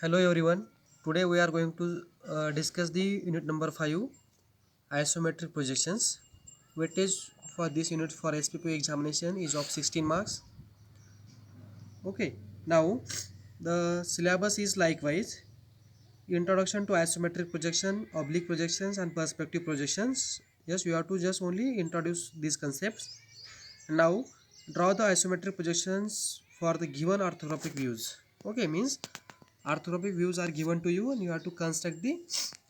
Hello everyone. Today we are going to discuss the unit number 5, isometric projections. Weightage for this unit for SPP examination is of 16 marks. Okay. Now the syllabus is likewise introduction to isometric projection, oblique projections and perspective projections. Yes, you have to just only introduce these concepts. Now draw the isometric projections for the given orthographic views. Okay, means orthographic views are given to you and you have to construct the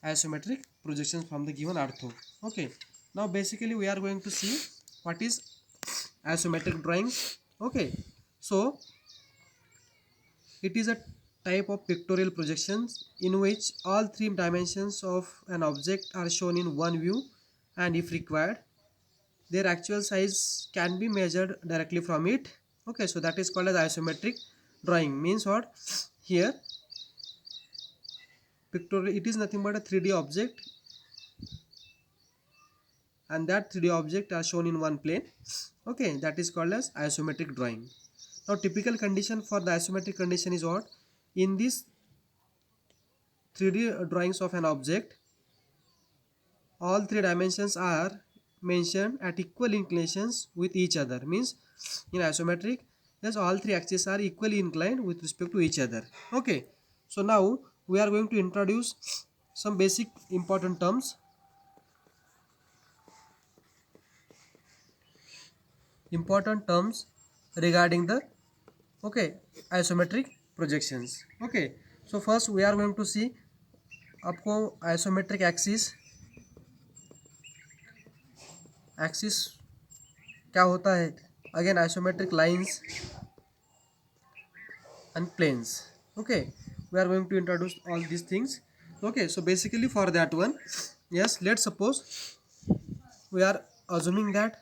isometric projections from the given ortho. Okay, now basically we are going to see what is isometric drawing. Okay, so it is a type of pictorial projections in which all three dimensions of an object are shown in one view, and if required their actual size can be measured directly from it. Okay, so that is called as isometric drawing. Means what? Here pictorial, it is nothing but a 3D object, and that 3D object are shown in one plane. Okay, that is called as isometric drawing. Now typical condition for the isometric condition is what? In this 3D drawings of an object, all three dimensions are mentioned at equal inclinations with each other. Means in isometric, yes, all three axes are equally inclined with respect to each other. Okay, so now we are going to introduce some basic important terms regarding the isometric projections. Okay, so first we are going to see आपको isometric axis क्या होता है. Again, isometric lines and planes. Okay, we are going to introduce all these things. Okay, so basically for that one, yes, let's suppose we are assuming that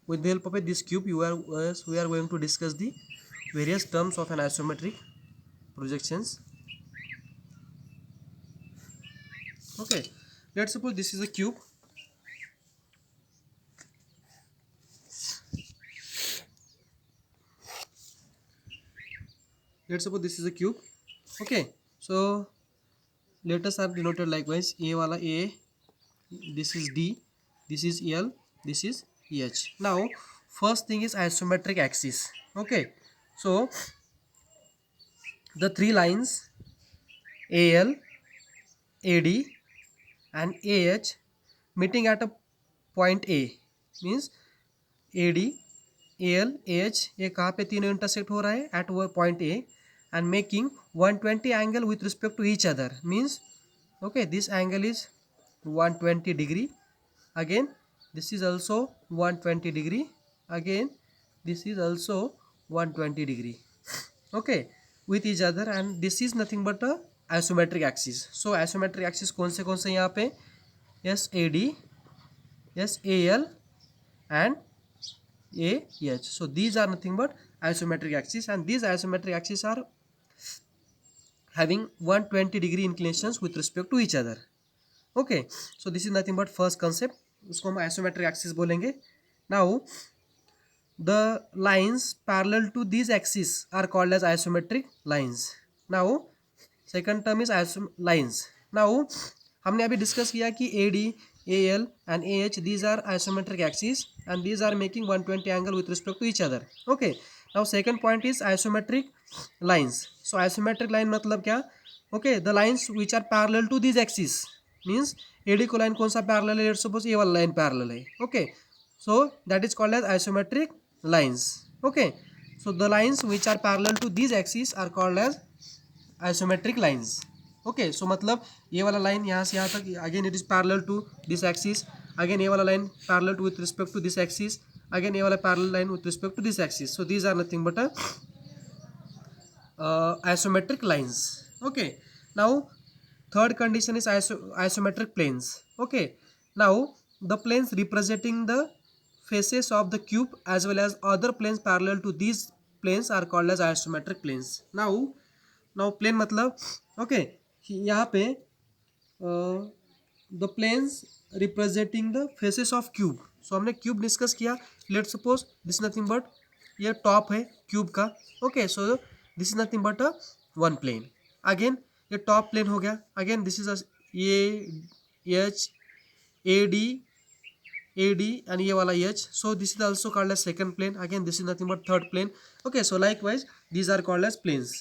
with the help of this cube we are going to discuss the various terms of an isometric projections. Okay, let's suppose this is a cube. Let's suppose this is a cube. Okay, so letters are denoted likewise. A wala A, this is D, this is L, this is H. Now first thing is isometric axis. Okay, so the three lines AL, AD and AH meeting at a point A, means AD, AL, AH ये कहाँ पे तीनों intersect हो रहा है at वो point A and making 120 angle with respect to each other. Means okay, this angle is 120 degree. Again this is also 120 degree. Again this is also 120 degree. Okay, with each other, and this is nothing but a isometric axis. So isometric axis कौन से यहाँ पे? Yes, AD, yes, AL and AH. So these are nothing but isometric axis, and these isometric axes are having 120 degree inclinations with respect to each other. Okay, so this is nothing but first concept, उसको हम isometric axis बोलेंगे. Now the lines parallel to these axes are called as isometric lines. Now second term is lines. Now हमने अभी discuss किया कि AD, AL and AH, these are isometric axes and these are making 120 angle with respect to each other. Okay, now second point is isometric lines. So isometric line मतलब क्या? Okay, the lines which are parallel to these axes, means AD को line कौन सा parallel है? Let's suppose A वाला line parallel है. Okay, so that is called as isometric lines. Okay, so the lines which are parallel to these axes are called as isometric lines. Okay, so मतलब ये वाला line यहाँ से यहाँ तक, again it is parallel to this axis. Again ये वाला line parallel to with respect to this axis. Again ये वाला parallel line with respect to this axis. So these are nothing but a isometric lines. Okay, now third condition is isometric planes. Okay, now the planes representing the faces of the cube as well as other planes parallel to these planes are called as isometric planes. now plane मतलब okay, यहाँ पे the planes representing the faces of cube. So हमने cube discuss किया. Let suppose this nothing but ये top है cube का. Okay, so this is nothing but a one plane. Again ये top plane हो गया. Again this is A H A D and ये वाला H. So this is also called as second plane. Again this is nothing but third plane. Okay, so like wise these are called as planes.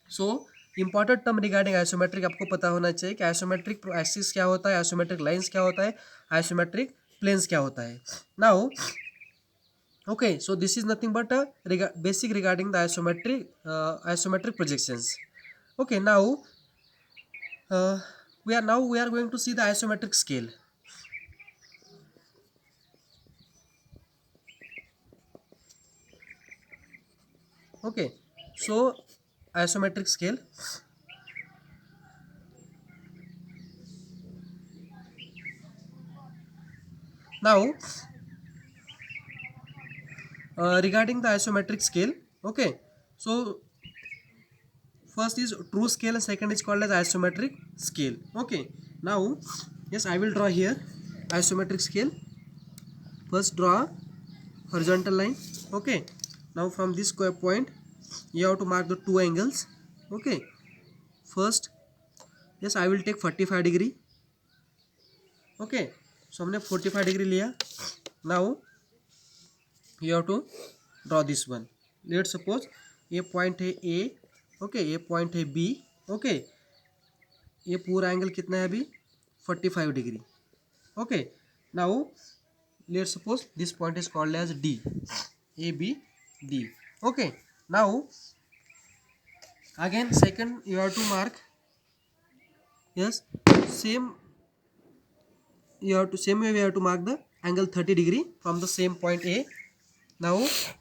So important term regarding isometric आपको पता होना चाहिए कि isometric axis क्या होता है, isometric lines क्या होता है, आइसोमेट्रिक प्लेन्स क्या होता है. Now okay, so this is nothing but basic regarding the isometric projections. Okay, now we are going to see the isometric scale. Okay, so isometric scale. Now regarding the isometric scale, okay, so first is true scale and second is called as isometric scale. Okay, now yes, I will draw here isometric scale. First draw horizontal line. Okay, now from this square point you have to mark the two angles. Okay, first yes, I will take 45 degree. Okay, so हमने 45 degree लिया. Now you have to draw this one. Let's suppose ये point है A. Okay, ये point है B. Okay, ये पूरा angle कितना है अभी 45 degree. Okay, now let's suppose this point is called as D. A B D. Okay, now again second you have to mark yes same same way we have to mark the angle 30 degree from the same point A. Now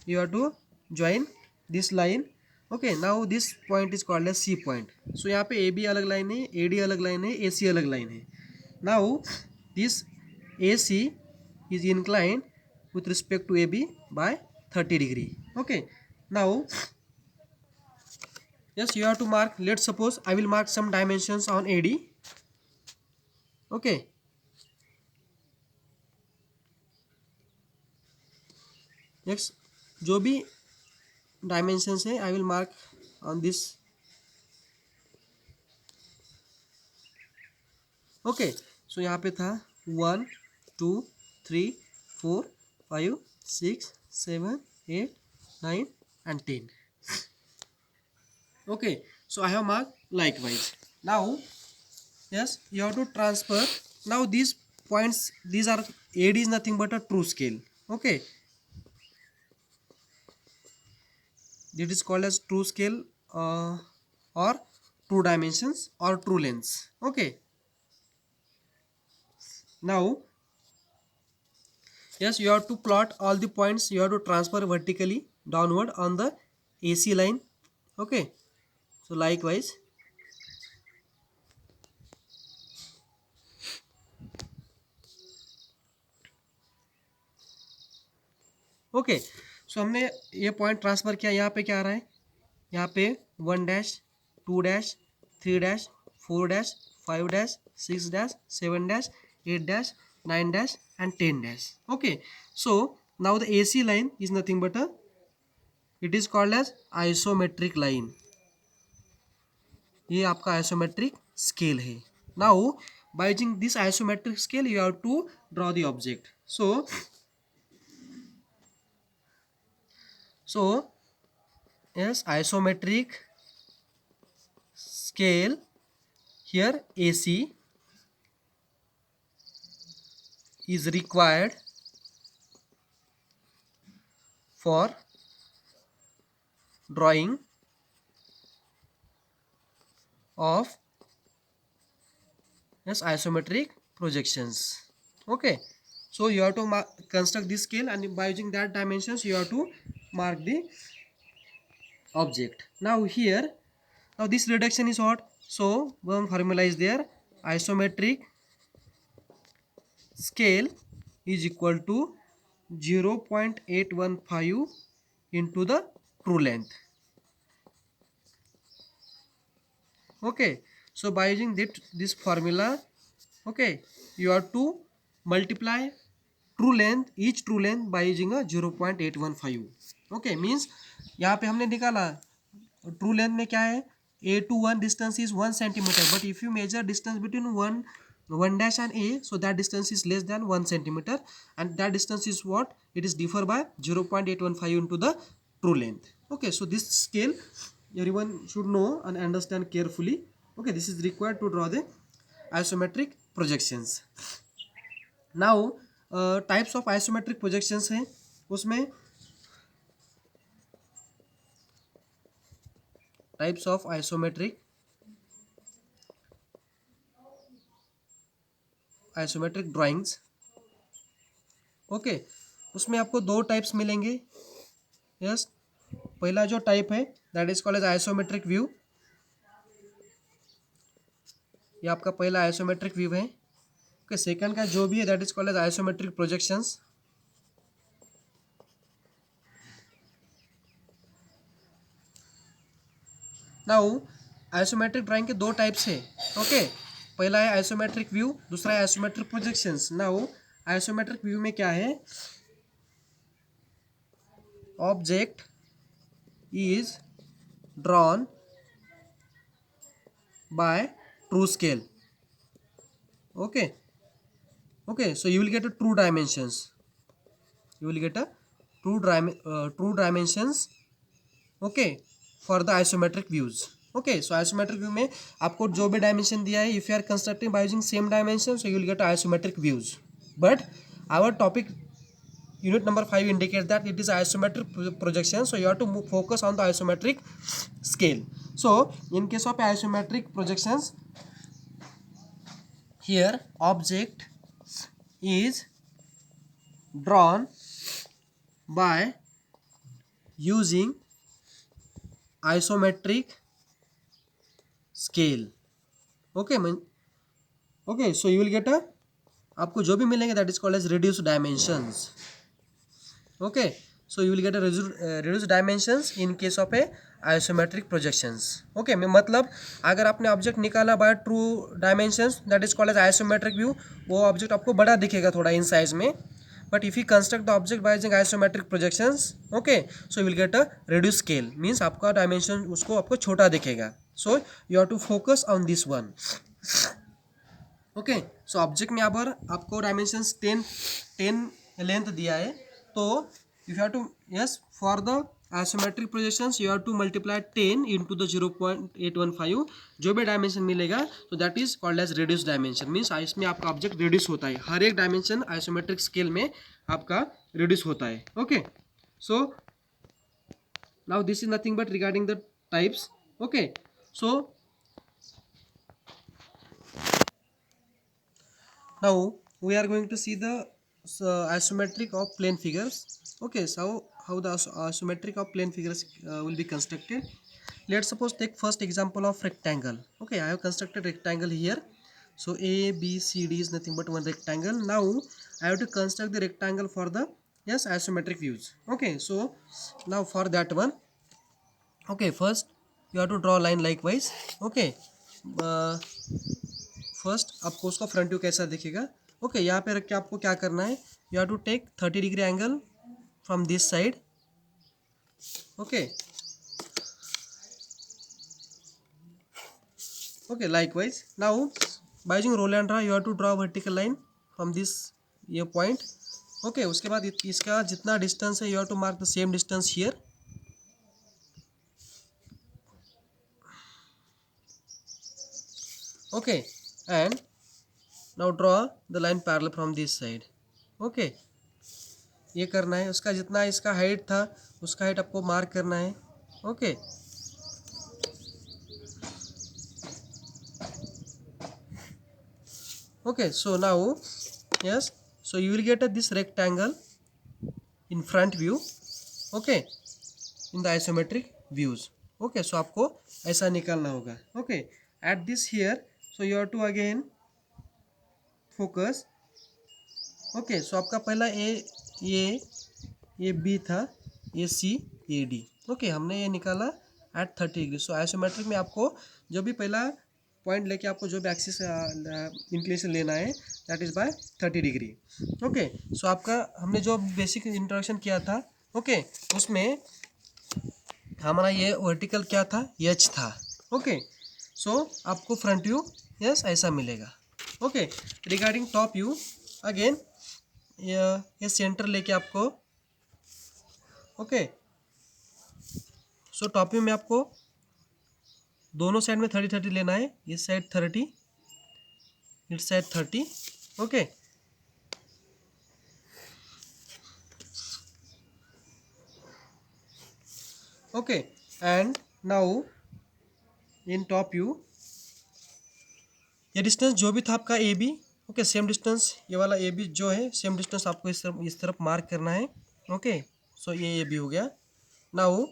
you have to join this line. Okay, now this point is called as C point. So यहाँ पे AB अलग line है, AD अलग line है, AC अलग line है. Now this AC is inclined with respect to AB by 30 degree. Okay, now yes, you have to mark. Let's suppose I will mark some dimensions on AD. Okay, next जो भी dimensions है I will mark on this. Okay, so यहाँ पे था 1 2 3 4 5 6 7 8 9 and 10. Okay, so I have marked likewise. Now yes, you have to transfer. Now these points, these are AD is nothing but a true scale. Okay, it is called as true scale or true dimensions or true lengths. Okay, now yes, you have to plot all the points. You have to transfer vertically downward on the AC line. Okay, so likewise okay, so हमने ये point transfer किया. यहाँ पे क्या आ रहा है, यहाँ पे 1 dash 2 dash 3 dash 4 dash 5 dash 6 dash 7 dash 8 dash 9 dash and 10 dash. Okay, so now the AC line is nothing but it is called as isometric line. ये आपका आइसोमेट्रिक स्केल है. Now by using this isometric scale you have to draw the object. So yes, isometric scale here AC is required for drawing of yes isometric projections. Okay, so you have to construct this scale and by using that dimensions you have to mark the object. Now here, now this reduction is what? so one formula is there, isometric scale is equal to 0.815 into the true length. Okay, so by using this formula, okay, you have to multiply true length, each true length by using a 0.815. okay, means यहाँ पे हमने निकाला true length में क्या है, a to 1 distance is 1 centimeter, but if you measure distance between 1 dash and a, so that distance is less than 1 centimeter, and that distance is what, it is differ by 0.815 into the true length. Okay, so this scale everyone should know and understand carefully. Okay, this is required to draw the isometric projections. Now types of isometric projections हैं, उसमें types of isometric drawings. Okay, उसमें आपको दो types मिलेंगे. Yes, पहला जो type है that is called as isometric view. ये आपका पहला आइसोमेट्रिक व्यू है. ओके, सेकंड का जो भी है that is called as isometric projections. Now isometric drawing के दो टाइप्स है. ओके, पहला है आइसोमेट्रिक व्यू, दूसरा है isometric projections. Now isometric view में क्या है, object is drawn by true scale. okay okay, so you will get a true dimensions, you will get a true dimensions. okay, for the isometric views. okay, so isometric view में आपको जो भी dimension दिया है, if you are constructing by using same dimension, so you will get isometric views. but our topic unit number 5 indicates that it is isometric projection, so you have to focus on the isometric scale. so in case of isometric projections, here object is drawn by using isometric scale. okay, okay, so you will get a, आपको जो भी मिलेंगे that is called as reduced dimensions. okay, so you will get a reduced dimensions in case of a isometric projections. Okay, मैं मतलब अगर आपने object निकाला by true dimensions that is called as isometric view, वो object आपको बड़ा दिखेगा थोड़ा इन साइज में. But if you construct the object by using isometric projections, okay, so you will get a reduce scale, means आपका dimension उसको आपको छोटा दिखेगा. So you have to focus on this one. Okay, so object में यहाँ पर आपको dimensions 10 length दिया है, तो you have to, yes, for the isometric projections you have to multiply 10 into the 0.815. जो भी डायमेंशन मिलेगा तो that is called as reduce dimension, means इसमें आपका ऑब्जेक्ट रिड्यूस होता है. हर एक डायमेंशन आइसोमेट्रिक स्केल में आपका रिड्यूस होता है. Okay, so now this is nothing but regarding the types. Okay, so now we are going to see the isometric of plane figures. okay, so how the isometric of plane figures will be constructed. Let's suppose take first example of rectangle. okay, I have constructed rectangle here. so a b c d is nothing but one rectangle. now I have to construct the rectangle for the, yes, isometric views. okay, so now for that one, okay, first you have to draw line likewise. okay, first आपको उसका front view कैसा दिखेगा. Okay, यहाँ पे रख के आपको क्या करना है, you have to take 30 degree angle from this side. Okay, okay, likewise now by using roll and draw you have to draw vertical line from this ये पॉइंट. ओके, उसके बाद इसका जितना डिस्टेंस है you have to mark the same distance here. Okay, and now draw the line parallel from this side. okay, ये करना है. उसका जितना इसका हाइट था उसका हाइट आपको मार्क करना है. Okay, okay, so now, yes, so you will get this rectangle in front view. Okay, in the isometric views. Okay, so आपको ऐसा निकालना होगा. Okay, at this here, so you have to again focus. Okay so आपका पहला ये B था, ये सी, ये डी। ओके हमने ये निकाला एट 30 डिग्री। सो आइसोमेट्रिक में आपको जो भी पहला पॉइंट लेके आपको जो भी एक्सिस इंक्लिनेशन लेना है that is by 30 degree. Okay so आपका हमने जो बेसिक इंट्रोडक्शन किया था, ओके उसमें हमारा ये वर्टिकल क्या था, एच था। ओके सो आपको फ्रंट व्यू यस ऐसा मिलेगा। Okay regarding top view again ये सेंटर लेके आपको, ओके सो टॉप व्यू में आपको दोनों साइड में 30-30 लेना है। इस साइड 30, इस side 30। Okay okay and now in top view ये डिस्टेंस जो भी था आपका A B, okay same distance ये वाला ए बी जो है सेम डिस्टेंस आपको इस तरफ मार्क करना है। ओके सो ये ए बी हो गया। नाउ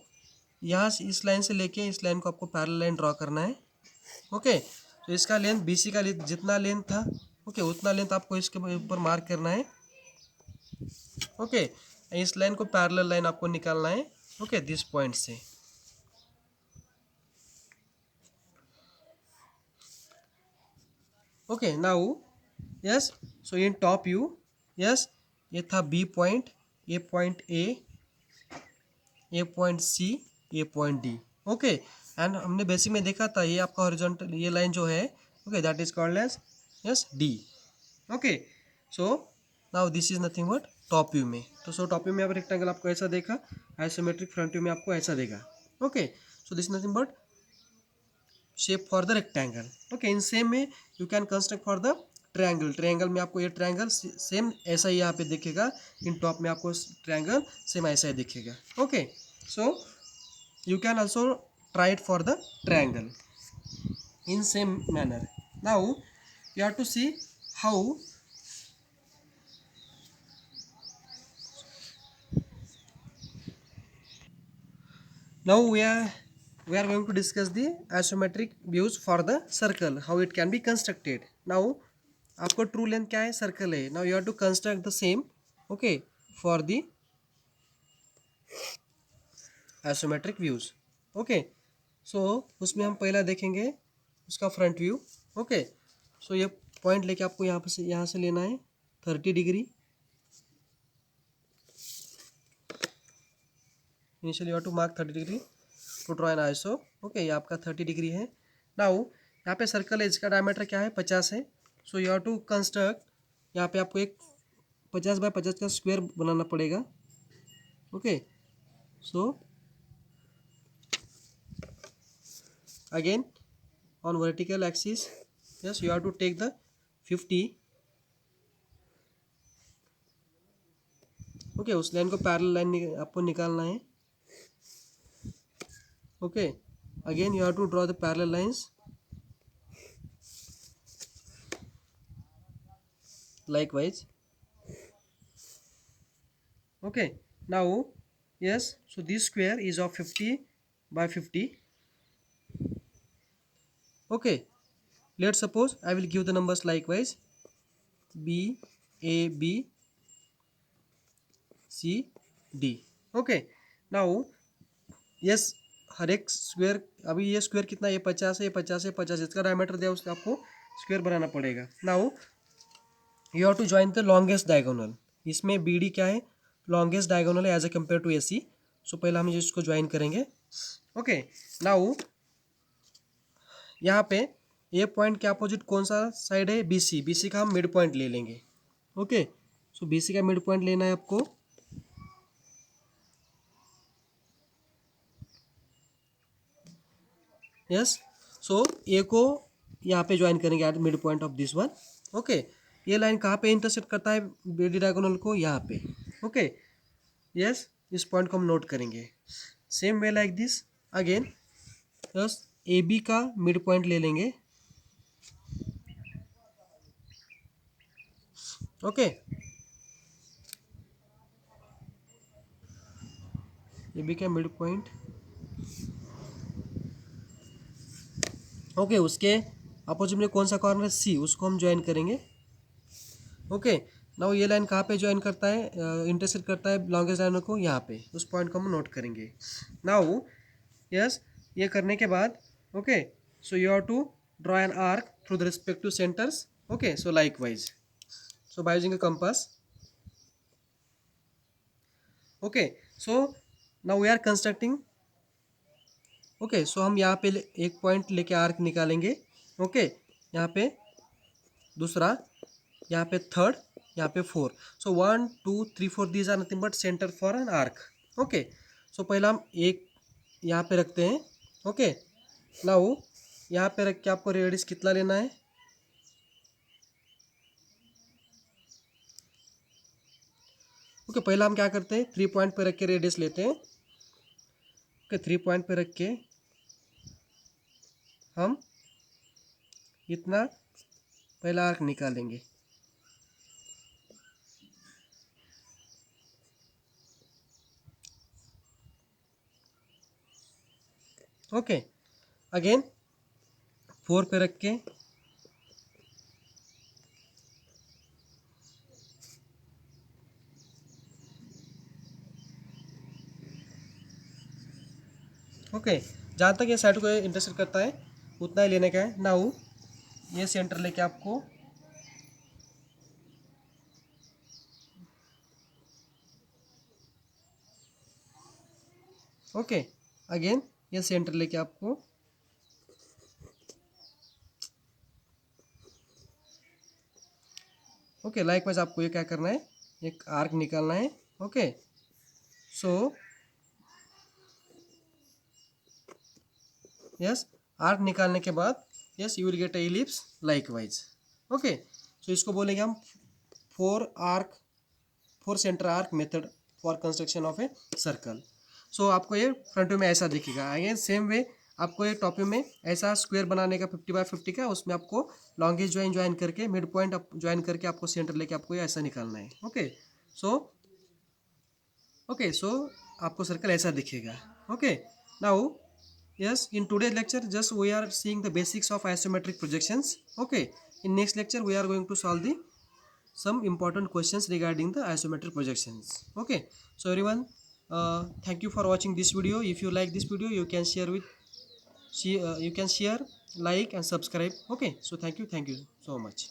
यहाँ से इस लाइन से लेके इस लाइन को आपको पैरेलल लाइन ड्रॉ करना है। ओके तो इसका लेंथ बी सी का जितना लेंथ था, ओके उतना लेंथ आपको इसके ऊपर मार्क करना है। ओके इस लाइन को पैरेलल लाइन आपको निकालना है। ओके दिस पॉइंट से। Okay now yes so in top view yes ये था B point, a point a point C, a point D. Okay and हमने बेसिक में देखा था ये आपका हॉरिजॉन्टल ये लाइन जो है, okay that is called as yes D. Okay so now this is nothing but top view में। तो सो टॉप व्यू में आप रेक्टेंगल आपको ऐसा देखा, आइसोमेट्रिक फ्रंट व्यू में आपको ऐसा देगा। Okay so this nothing but shape for the rectangle. Okay in same में you can construct for the triangle. Triangle में आपको ये ट्रायंगल सेम ऐसा ही यहाँ पे दिखेगा। इन टॉप में आपको ट्रायंगल सेम ऐसा ही दिखेगा। Okay so you can also try it for the triangle in same manner. Now you have to see how now we are going to discuss the isometric views for the circle, how it can be constructed. Now आपको true length क्या है, circle है। Now you have to construct the same okay for the isometric views. Okay so उसमें हम पहला देखेंगे उसका front view. Okay so ये पॉइंट लेके आपको यहाँ से लेना है 30 degree. Initially you have to mark 30 degree to draw an iso. Okay ये आपका 30 डिग्री है। नाउ यहाँ पे सर्कल है, इसका डायमीटर क्या है 50 है। So you have to construct, यहाँ पे आपको एक 50 बाय 50 का स्क्वायर बनाना पड़ेगा। Okay so again on vertical axis yes you have to take the 50। Okay उस लाइन को पैरेलल लाइन आपको निकालना है। Okay again you have to draw the parallel lines likewise. Okay now yes so this square is of 50 by 50. Okay let's suppose I will give the numbers likewise b a b c d. Okay now yes हर एक square, अभी ये square कितना, ये 50 है, ये 50 है, 50 इसका diameter दिया उसका आपको स्क्वायर बनाना पड़ेगा। Now you have to join the longest diagonal. इसमें बी डी क्या है, लॉन्गेस्ट डायगोनल है as a compare to A C. So पहले हम इसको ज्वाइन करेंगे। ओके नाउ यहाँ पे ए पॉइंट के अपोजिट कौन सा साइड है, बी सी। बी सी का हम मिड पॉइंट ले लेंगे। ओके सो बी सी का मिड पॉइंट लेना है आपको। यस सो ए को यहाँ पे ज्वाइन करेंगे at mid point of this one. Okay ये लाइन कहाँ पे इंटरसेक्ट करता है बी डी डायगोनल को, यहाँ पे। ओके यस इस पॉइंट को हम नोट करेंगे। Same way like this again yes A B का मिड पॉइंट ले लेंगे। ओके ए बी का मिड पॉइंट। ओके, उसके अपोजिट में कौन सा कॉर्नर है, सी, उसको हम ज्वाइन करेंगे। ओके, नाउ ये लाइन कहाँ पे ज्वाइन करता है, इंटरसेक्ट करता है लॉन्गेस्ट लाइन को, यहाँ पे, उस पॉइंट को हम नोट करेंगे। नाउ यस, ये करने के बाद okay, so you have to draw an arc through the respective centres. Okay, so likewise, so by using a compass. Okay, so now we are constructing. Okay, so हम यहाँ पे एक point लेके arc निकालेंगे। ओके, यहाँ पे दूसरा, यहाँ पे थर्ड, यहाँ पे four. So 1 2 3 4 these are nothing but centre for an arc. Okay, so पहला हम एक यहाँ पे रखते हैं। ओके, नाउ यहाँ पे रख के आपको रेडियस कितना लेना है, ओके, पहला हम क्या करते हैं, 3 पॉइंट पे रख के रेडियस लेते हैं। ओके, 3 पॉइंट पे रख के हम इतना पहला आर्क निकालेंगे। ओके, अगेन 4 पे रख के ओके, जहाँ तक ये साइड को इंटरसेक्ट करता है उतना ही लेने का है। नाउ ये सेंटर लेके आपको ओके, अगेन ये सेंटर लेके आपको ओके, लाइकवाइज आपको ये क्या करना है, एक आर्क निकालना है। ओके, सो यस, आर्क निकालने के बाद yes you will get a ellipse likewise. Okay, so इसको बोलेंगे हम four centre arc method for construction of a circle. So आपको ये फ्रंट में ऐसा दिखेगा। अगेन सेम वे आपको ये टॉप में ऐसा स्क्वायर बनाने का 50 बाय 50 का, उसमें आपको लॉन्गेस्ट ज्वाइन करके मिड पॉइंट ज्वाइन करके आपको सेंटर लेके आपको ये ऐसा निकालना है। ओके, सो सो आपको सर्कल ऐसा दिखेगा। Okay, now yes, in today's lecture just we are seeing the basics of isometric projections. Okay, in next lecture we are going to solve the some important questions regarding the isometric projections. Okay, so everyone, thank you for watching this video. If you like this video, you can share, like and subscribe. Okay, so thank you so much.